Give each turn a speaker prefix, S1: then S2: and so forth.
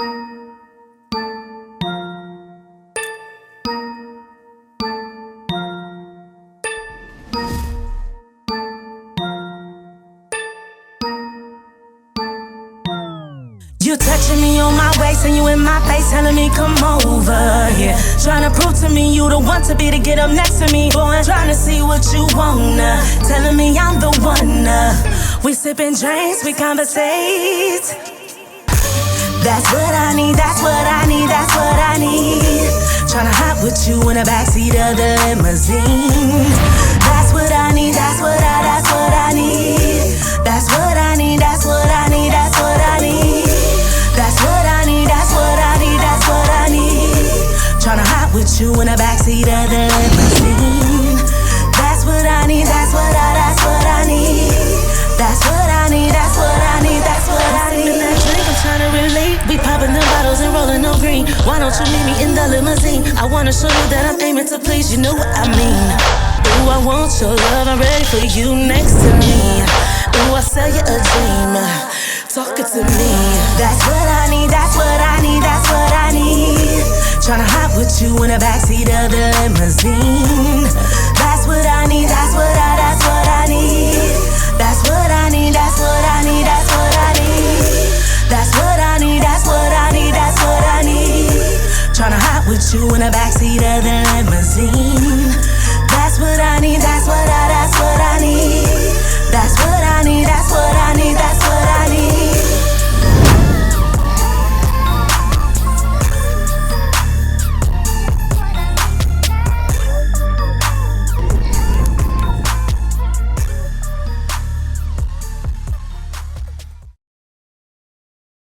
S1: You touching me on my waist and you in my face telling me come over here. Trying to prove to me you the one to be to get up next to me. Boy, trying to see what you wanna. Telling me I'm the one. We sipping drinks, we conversate. That's what I need, that's what I need, that's what I need. Tryna hop with you in the backseat of the limousine. That's what I need, that's what I need. That's what I need, that's what I need, that's what I need. That's what I need, that's what I need, that's what I need. Tryna hop with you in the backseat of the limousine. That's what I need, that's what I need. That's what I need, that's what I need, that's what I need. That drink, I'm tryna relate. We popping the bottles and rolling no green. Why don't you meet me in the limousine? I wanna show you that I'm aiming to please. You know what I mean? Ooh, I want your love, I'm ready for you next to me. Ooh, I sell you a dream. Talk it to me. That's what I need, that's what I need, that's what I need. Tryna hop with you in the backseat of the limousine. That's what I need, that's what I need. That's what I need, that's what I need, that's what I need. That's what I need, that's what I need, that's what I need. Tryna hop with you in the backseat